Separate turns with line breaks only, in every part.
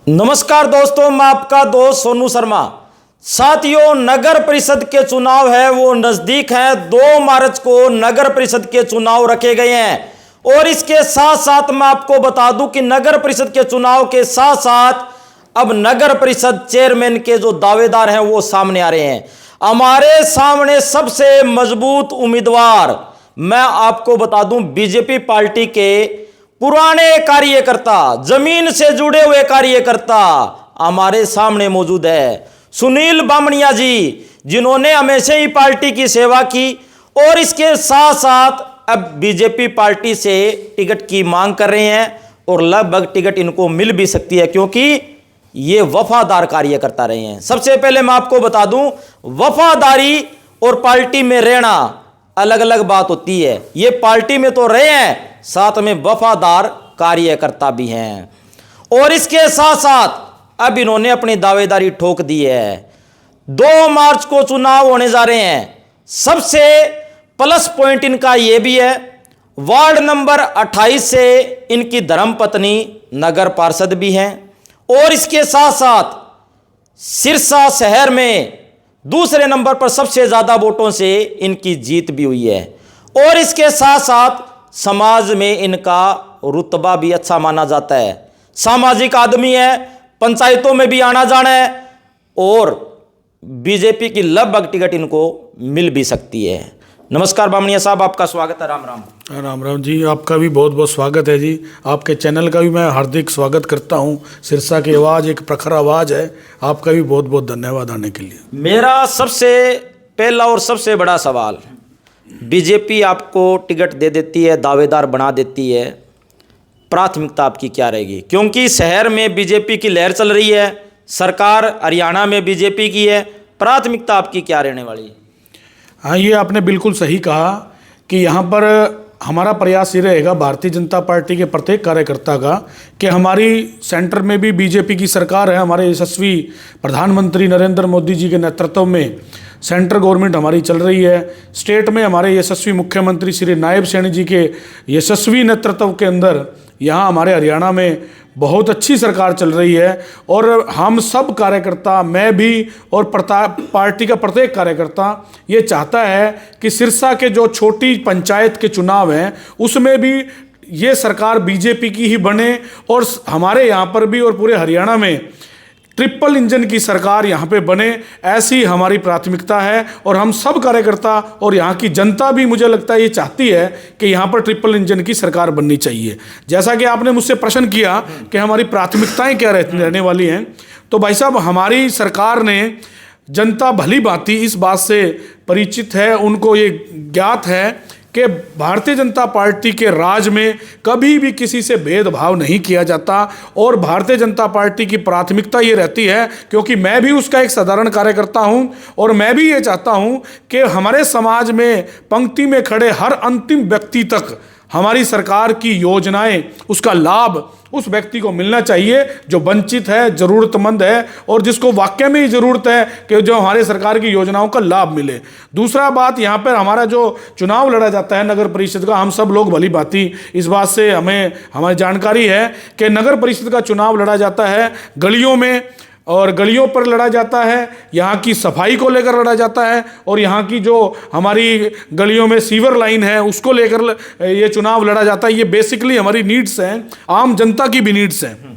नमस्कार दोस्तों, मैं आपका दोस्त सोनू शर्मा। साथियों, नगर परिषद के चुनाव है वो नज़दीक हैं। 2 मार्च को नगर परिषद के चुनाव रखे गए हैं और इसके साथ साथ मैं आपको बता दूं कि नगर परिषद के चुनाव के साथ साथ अब नगर परिषद चेयरमैन के जो दावेदार हैं वो सामने आ रहे हैं। हमारे सामने सबसे मजबूत उम्मीदवार मैं आपको बता दूं बीजेपी पार्टी के पुराने कार्यकर्ता, जमीन से जुड़े हुए कार्यकर्ता हमारे सामने मौजूद है। सुनील बामणिया जी, जिन्होंने हमेशा ही पार्टी की सेवा की और इसके साथ साथ अब बीजेपी पार्टी से टिकट की मांग कर रहे हैं और लगभग टिकट इनको मिल भी सकती है क्योंकि ये वफादार कार्यकर्ता रहे हैं। सबसे पहले मैं आपको बता दूं, वफादारी और पार्टी में रहना अलग अलग बात होती है। ये पार्टी में तो रहे हैं, साथ में वफादार कार्यकर्ता भी हैं और इसके साथ साथ अब इन्होंने अपनी दावेदारी ठोक दी है। 2 मार्च को चुनाव होने जा रहे हैं। सबसे प्लस पॉइंट इनका यह भी है, वार्ड नंबर 28 से इनकी धर्मपत्नी नगर पार्षद भी हैं और इसके साथ साथ सिरसा शहर में दूसरे नंबर पर सबसे ज्यादा वोटों से इनकी जीत भी हुई है और इसके साथ साथ समाज में इनका रुतबा भी अच्छा माना जाता है। सामाजिक आदमी है, पंचायतों में भी आना जाना है और बीजेपी की लगभग टिकट इनको मिल भी सकती है। नमस्कार बामणिया साहब, आपका स्वागत है। राम राम।
राम राम जी, आपका भी बहुत बहुत स्वागत है जी। आपके चैनल का भी मैं हार्दिक स्वागत करता हूं। सिरसा की आवाज़ एक प्रखर आवाज़ है। आपका भी बहुत बहुत धन्यवाद आने के लिए।
मेरा सबसे पहला और सबसे बड़ा सवाल, बीजेपी आपको टिकट दे देती है, दावेदार बना देती है, प्राथमिकता आपकी क्या रहेगी? क्योंकि शहर में बीजेपी की लहर चल रही है, सरकार हरियाणा में बीजेपी की है, प्राथमिकता आपकी क्या रहने वाली है?
हाँ, ये आपने बिल्कुल सही कहा कि यहाँ पर हमारा प्रयास ये रहेगा भारतीय जनता पार्टी के प्रत्येक कार्यकर्ता का कि हमारी सेंटर में भी बीजेपी की सरकार है। हमारे यशस्वी प्रधानमंत्री नरेंद्र मोदी जी के नेतृत्व में सेंट्रल गवर्नमेंट हमारी चल रही है। स्टेट में हमारे यशस्वी मुख्यमंत्री श्री नायब सैनी जी के यशस्वी नेतृत्व के अंदर यहाँ हमारे हरियाणा में बहुत अच्छी सरकार चल रही है और हम सब कार्यकर्ता, मैं भी और पार्टी का प्रत्येक कार्यकर्ता ये चाहता है कि सिरसा के जो छोटी पंचायत के चुनाव हैं उसमें भी ये सरकार बीजेपी की ही बने और हमारे यहाँ पर भी और पूरे हरियाणा में ट्रिपल इंजन की सरकार यहाँ पे बने, ऐसी हमारी प्राथमिकता है। और हम सब कार्यकर्ता और यहाँ की जनता भी मुझे लगता है ये चाहती है कि यहाँ पर ट्रिपल इंजन की सरकार बननी चाहिए। जैसा कि आपने मुझसे प्रश्न किया कि हमारी प्राथमिकताएं क्या रहने वाली हैं, तो भाई साहब हमारी सरकार ने, जनता भली भांति इस बात से परिचित है, उनको ये ज्ञात है कि भारतीय जनता पार्टी के राज में कभी भी किसी से भेदभाव नहीं किया जाता और भारतीय जनता पार्टी की प्राथमिकता ये रहती है, क्योंकि मैं भी उसका एक साधारण कार्यकर्ता हूं और मैं भी ये चाहता हूं कि हमारे समाज में पंक्ति में खड़े हर अंतिम व्यक्ति तक हमारी सरकार की योजनाएं, उसका लाभ उस व्यक्ति को मिलना चाहिए जो वंचित है, जरूरतमंद है और जिसको वाकई में ही ज़रूरत है कि जो हमारे सरकार की योजनाओं का लाभ मिले। दूसरा बात, यहाँ पर हमारा जो चुनाव लड़ा जाता है नगर परिषद का, हम सब लोग भली भांति इस बात से हमारी जानकारी है कि नगर परिषद का चुनाव लड़ा जाता है गलियों में और गलियों पर लड़ा जाता है, यहाँ की सफाई को लेकर लड़ा जाता है और यहाँ की जो हमारी गलियों में सीवर लाइन है उसको लेकर ये चुनाव लड़ा जाता है। ये बेसिकली हमारी नीड्स हैं, आम जनता की भी नीड्स हैं,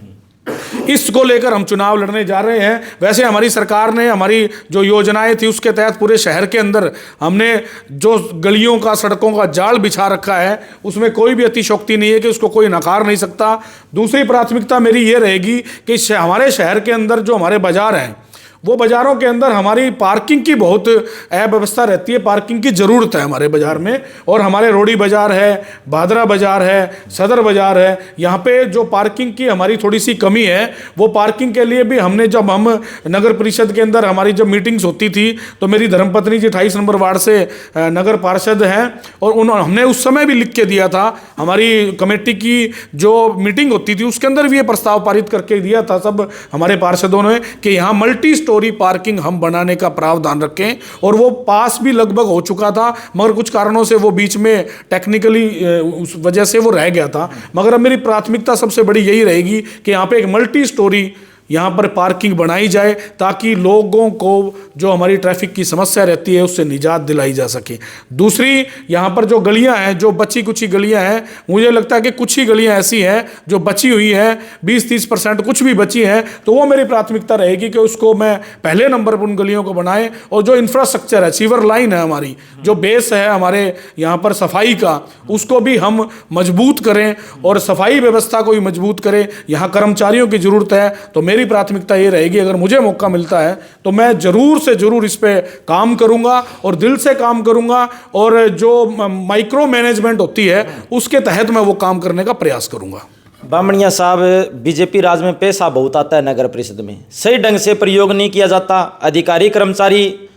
इसको लेकर हम चुनाव लड़ने जा रहे हैं। वैसे हमारी सरकार ने हमारी जो योजनाएं थी उसके तहत पूरे शहर के अंदर हमने जो गलियों का, सड़कों का जाल बिछा रखा है, उसमें कोई भी अतिशयोक्ति नहीं है कि उसको कोई नकार नहीं सकता। दूसरी प्राथमिकता मेरी ये रहेगी कि हमारे शहर के अंदर जो हमारे बाजार हैं, वो बाज़ारों के अंदर हमारी पार्किंग की बहुत अव्यवस्था रहती है, पार्किंग की ज़रूरत है हमारे बाज़ार में। और हमारे रोडी बाज़ार है, भादरा बाज़ार है, सदर बाज़ार है, यहाँ पे जो पार्किंग की हमारी थोड़ी सी कमी है, वो पार्किंग के लिए भी हमने, जब हम नगर परिषद के अंदर हमारी जब मीटिंग्स होती थी तो मेरी धर्मपत्नी जी 28 नंबर वार्ड से नगर पार्षद हैं और हमने उस समय भी लिख के दिया था, हमारी कमेटी की जो मीटिंग होती थी उसके अंदर भी ये प्रस्ताव पारित करके दिया था सब हमारे पार्षदों ने कि यहाँ मल्टी स्टोरी पार्किंग हम बनाने का प्रावधान रखें। और वो पास भी लगभग हो चुका था, मगर कुछ कारणों से वो बीच में टेक्निकली उस वजह से वो रह गया था। मगर अब मेरी प्राथमिकता सबसे बड़ी यही रहेगी कि यहाँ पे एक मल्टी स्टोरी यहाँ पर पार्किंग बनाई जाए ताकि लोगों को जो हमारी ट्रैफिक की समस्या रहती है उससे निजात दिलाई जा सके। दूसरी, यहाँ पर जो गलियाँ हैं, जो बची कुची गलियाँ हैं, मुझे लगता है कि कुछ ही गलियाँ ऐसी हैं जो बची हुई हैं, 20-30% कुछ भी बची हैं, तो वो मेरी प्राथमिकता रहेगी कि उसको मैं पहले नंबर पर उन गलियों को बनाएं। और जो इंफ्रास्ट्रक्चर है, सीवर लाइन है, हमारी जो बेस है हमारे यहाँ पर सफाई का, उसको भी हम मजबूत करें और सफाई व्यवस्था को भी मजबूत करें। यहाँ कर्मचारियों की ज़रूरत है, तो मेरी प्राथमिकता ये रहेगी, अगर मुझे मौका मिलता है तो मैं ज़रूर से ज़रूर इस पर काम करूँगा और दिल से काम करूँगा, और जो माइक्रो मैनेजमेंट होती है उसके तहत मैं वो काम करने का प्रयास करूँगा।
बामणिया साहब, बीजेपी राज में पैसा बहुत आता है, नगर परिषद में सही ढंग से प्रयोग नहीं किया जाता, अधिकारी कर्मचारी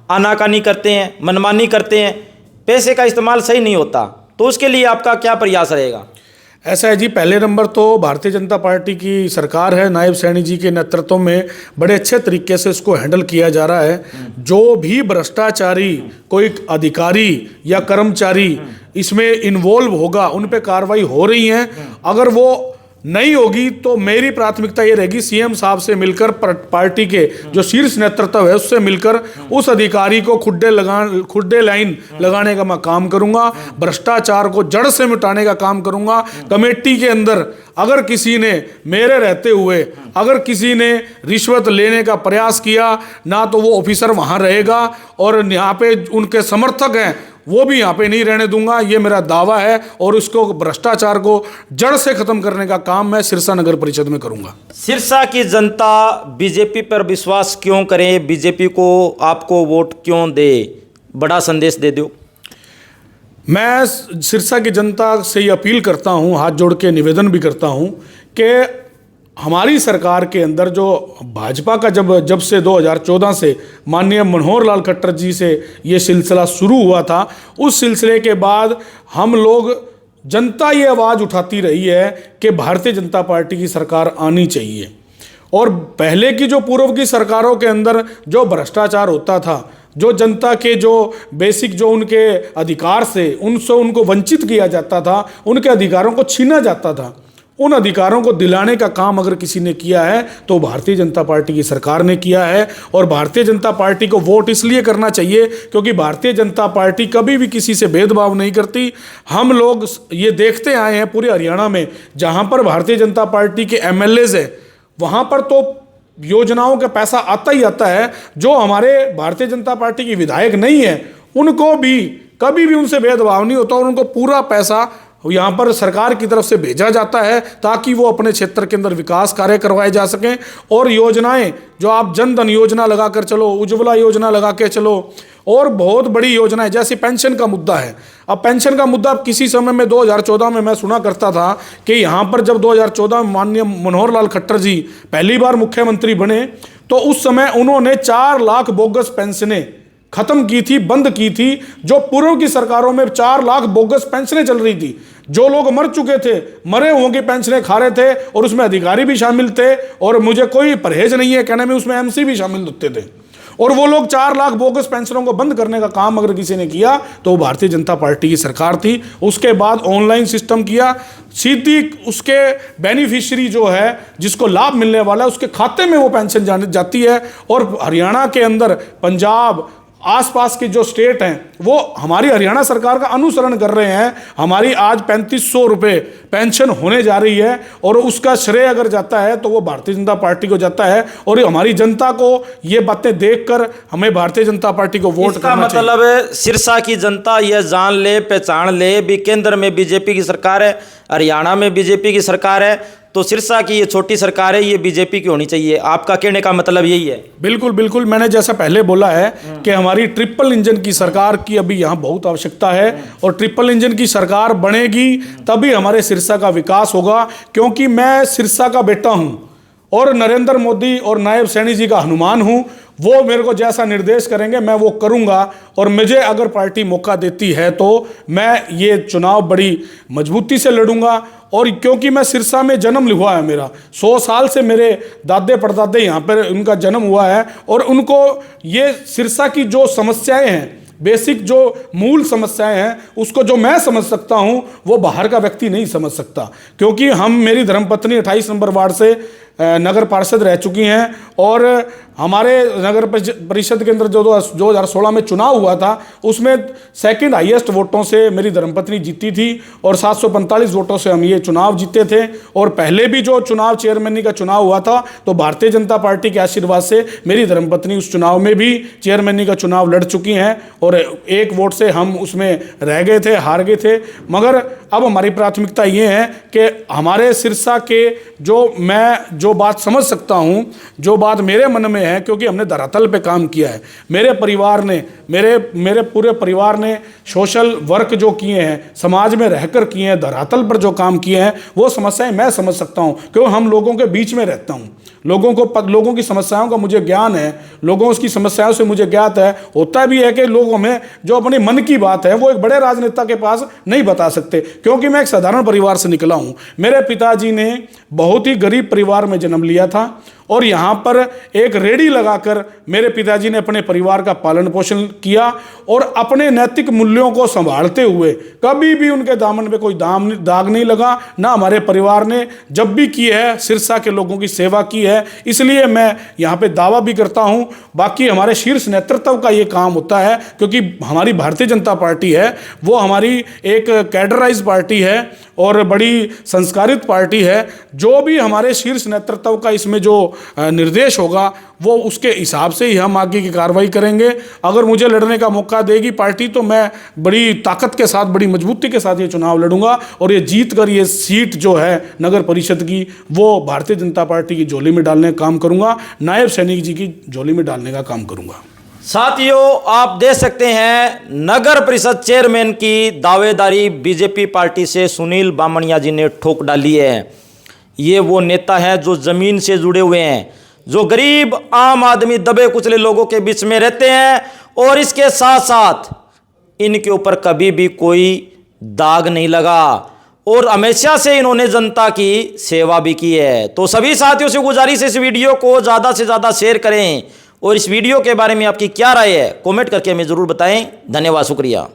आनाकानी करते हैं, मनमानी करते हैं, पैसे का इस्तेमाल सही नहीं होता, तो उसके लिए आपका क्या प्रयास रहेगा?
ऐसा है जी, पहले नंबर तो भारतीय जनता पार्टी की सरकार है, नायब सैनी जी के नेतृत्व में बड़े अच्छे तरीके से इसको हैंडल किया जा रहा है। जो भी भ्रष्टाचारी कोई अधिकारी या कर्मचारी इसमें इन्वॉल्व होगा उन पे कार्रवाई हो रही है। अगर वो नहीं होगी तो मेरी प्राथमिकता ये रहेगी, सीएम साहब से मिलकर, पार्टी के जो शीर्ष नेतृत्व है उससे मिलकर उस अधिकारी को खुड्डे लाइन लगाने का मैं काम करूंगा, भ्रष्टाचार को जड़ से मिटाने का काम करूंगा। कमेटी के अंदर अगर किसी ने मेरे रहते हुए अगर किसी ने रिश्वत लेने का प्रयास किया ना, तो वो ऑफिसर वहां रहेगा, और यहाँ पे उनके समर्थक हैं वो भी यहाँ पे नहीं रहने दूंगा, ये मेरा दावा है। और उसको, भ्रष्टाचार को जड़ से खत्म करने का काम मैं सिरसा नगर परिषद में करूंगा।
सिरसा की जनता बीजेपी पर विश्वास क्यों करे, बीजेपी को आपको वोट क्यों दे, बड़ा संदेश दे दो।
मैं सिरसा की जनता से ये अपील करता हूँ, हाथ जोड़ के निवेदन भी करता हूँ कि हमारी सरकार के अंदर जो भाजपा का जब से 2014 से माननीय मनोहर लाल खट्टर जी से ये सिलसिला शुरू हुआ था, उस सिलसिले के बाद हम लोग, जनता ये आवाज़ उठाती रही है कि भारतीय जनता पार्टी की सरकार आनी चाहिए। और पहले की जो पूर्व की सरकारों के अंदर जो भ्रष्टाचार होता था, जो जनता के जो बेसिक जो उनके अधिकार से उनको वंचित किया जाता था, उनके अधिकारों को छीना जाता था, उन अधिकारों को दिलाने का काम अगर किसी ने किया है तो भारतीय जनता पार्टी की सरकार ने किया है। और भारतीय जनता पार्टी को वोट इसलिए करना चाहिए क्योंकि भारतीय जनता पार्टी कभी भी किसी से भेदभाव नहीं करती। हम लोग ये देखते आए हैं पूरे हरियाणा में, जहां पर भारतीय जनता पार्टी के एमएलएज हैं वहां पर तो योजनाओं का पैसा आता ही आता है। जो हमारे भारतीय जनता पार्टी के विधायक नहीं है उनको भी कभी भी उनसे भेदभाव नहीं होता और उनको पूरा पैसा यहाँ पर सरकार की तरफ से भेजा जाता है ताकि वो अपने क्षेत्र के अंदर विकास कार्य करवाए जा सकें। और योजनाएं जो आप जन धन योजना लगा कर चलो, उज्ज्वला योजना लगा के चलो, और बहुत बड़ी योजनाएं जैसे पेंशन का मुद्दा है। अब पेंशन का मुद्दा किसी समय में 2014 में मैं सुना करता था कि यहाँ पर जब 2014 में माननीय मनोहर लाल खट्टर जी पहली बार मुख्यमंत्री बने तो उस समय उन्होंने 4 लाख बोगस पेंशनें खत्म की थी, बंद की थी। जो पूर्व की सरकारों में 4 लाख बोगस पेंशनें चल रही थी, जो लोग मर चुके थे, मरे हुओं की पेंशनें खा रहे थे, और उसमें अधिकारी भी शामिल थे, और मुझे कोई परहेज नहीं है कहने में उसमें एमसी भी शामिल होते थे। और वो लोग 4 लाख बोगस पेंशनों को बंद करने का काम अगर किसी ने किया तो वो भारतीय जनता पार्टी की सरकार थी। उसके बाद ऑनलाइन सिस्टम किया, सीधी उसके बेनिफिशियरी जो है जिसको लाभ मिलने वाला है उसके खाते में वो पेंशन जाती है। और हरियाणा के अंदर, पंजाब, आसपास के जो स्टेट हैं वो हमारी हरियाणा सरकार का अनुसरण कर रहे हैं। हमारी आज 3500 रुपये पेंशन होने जा रही है, और उसका श्रेय अगर जाता है तो वो भारतीय जनता पार्टी को जाता है। और हमारी जनता को ये बातें देखकर हमें भारतीय जनता पार्टी को वोट करना चाहिए।
मतलब सिरसा की जनता यह जान ले, पहचान ले भी केंद्र में बीजेपी की सरकार है, हरियाणा में बीजेपी की सरकार है, तो सिरसा की ये छोटी सरकार है, ये बीजेपी की होनी चाहिए। आपका कहने का मतलब यही है?
बिल्कुल बिल्कुल, मैंने जैसा पहले बोला है कि हमारी ट्रिपल इंजन की सरकार की अभी यहाँ बहुत आवश्यकता है, और ट्रिपल इंजन की सरकार बनेगी तभी हमारे सिरसा का विकास होगा। क्योंकि मैं सिरसा का बेटा हूँ और नरेंद्र मोदी और नायब सैनी जी का हनुमान हूँ। वो मेरे को जैसा निर्देश करेंगे मैं वो करूँगा, और मुझे अगर पार्टी मौका देती है तो मैं ये चुनाव बड़ी मजबूती से लड़ूंगा। और क्योंकि मैं सिरसा में जन्म हुआ है, मेरा 100 साल से मेरे दादे परदादे यहाँ पर उनका जन्म हुआ है, और उनको ये सिरसा की जो समस्याएं हैं, बेसिक जो मूल समस्याएं हैं, उसको जो मैं समझ सकता हूं वो बाहर का व्यक्ति नहीं समझ सकता। क्योंकि मेरी धर्मपत्नी 28 नंबर वार्ड से नगर पार्षद रह चुकी हैं और हमारे नगर परिषद के अंदर जो 2016 में चुनाव हुआ था उसमें सेकंड हाईएस्ट वोटों से मेरी धर्मपत्नी जीती थी और 745 वोटों से हम ये चुनाव जीते थे। और पहले भी जो चुनाव चेयरमैनी का चुनाव हुआ था तो भारतीय जनता पार्टी के आशीर्वाद से मेरी धर्मपत्नी उस चुनाव में भी चेयरमैनी का चुनाव लड़ चुकी हैं और 1 वोट से हम उसमें रह गए थे, हार गए थे। मगर अब हमारी प्राथमिकता ये है कि हमारे सिरसा के जो बात समझ सकता हूँ, जो बात मेरे मन में है, क्योंकि हमने धरातल पे काम किया है। मेरे परिवार ने मेरे पूरे परिवार ने सोशल वर्क जो किए हैं, समाज में रहकर किए हैं, धरातल पर जो काम किए हैं, वो समस्याएं मैं समझ सकता हूँ क्योंकि हम लोगों के बीच में रहता हूँ। लोगों की समस्याओं का मुझे ज्ञान है, लोगों की समस्याओं से मुझे ज्ञात है। होता भी है कि लोगों में जो अपने मन की बात है वो एक बड़े राजनेता के पास नहीं बता सकते, क्योंकि मैं एक साधारण परिवार से निकला हूँ। मेरे पिताजी ने बहुत ही गरीब परिवार में जन्म लिया था और यहाँ पर एक रेडी लगाकर मेरे पिताजी ने अपने परिवार का पालन पोषण किया और अपने नैतिक मूल्यों को संभालते हुए कभी भी उनके दामन पे कोई दाग नहीं लगा। ना हमारे परिवार ने जब भी की है सिरसा के लोगों की सेवा की है, इसलिए मैं यहाँ पे दावा भी करता हूँ। बाकी हमारे शीर्ष नेतृत्व का ये काम होता है, क्योंकि हमारी भारतीय जनता पार्टी है वो हमारी एक कैडराइज पार्टी है और बड़ी संस्कारित पार्टी है। जो भी हमारे शीर्ष नेतृत्व का इसमें जो निर्देश होगा वो उसके हिसाब से ही हम आगे की कार्रवाई करेंगे। अगर मुझे लड़ने का मौका देगी पार्टी तो मैं बड़ी ताकत के साथ, बड़ी मजबूती के साथ ये चुनाव लड़ूंगा और ये जीत कर ये सीट जो है नगर परिषद की वो भारतीय जनता पार्टी की झोली में डालने का काम करूंगा, नायब सैनिक जी की झोली में डालने का काम करूंगा।
साथियों, आप देख सकते हैं नगर परिषद चेयरमैन की दावेदारी बीजेपी पार्टी से सुनील बामणिया जी ने ठोक डाली है। ये वो नेता हैं जो जमीन से जुड़े हुए हैं, जो गरीब आम आदमी दबे कुचले लोगों के बीच में रहते हैं और इसके साथ साथ इनके ऊपर कभी भी कोई दाग नहीं लगा और हमेशा से इन्होंने जनता की सेवा भी की है। तो सभी साथियों से गुजारिश है इस वीडियो को ज़्यादा से ज़्यादा शेयर करें और इस वीडियो के बारे में आपकी क्या राय है कमेंट करके हमें ज़रूर बताएं। धन्यवाद, शुक्रिया।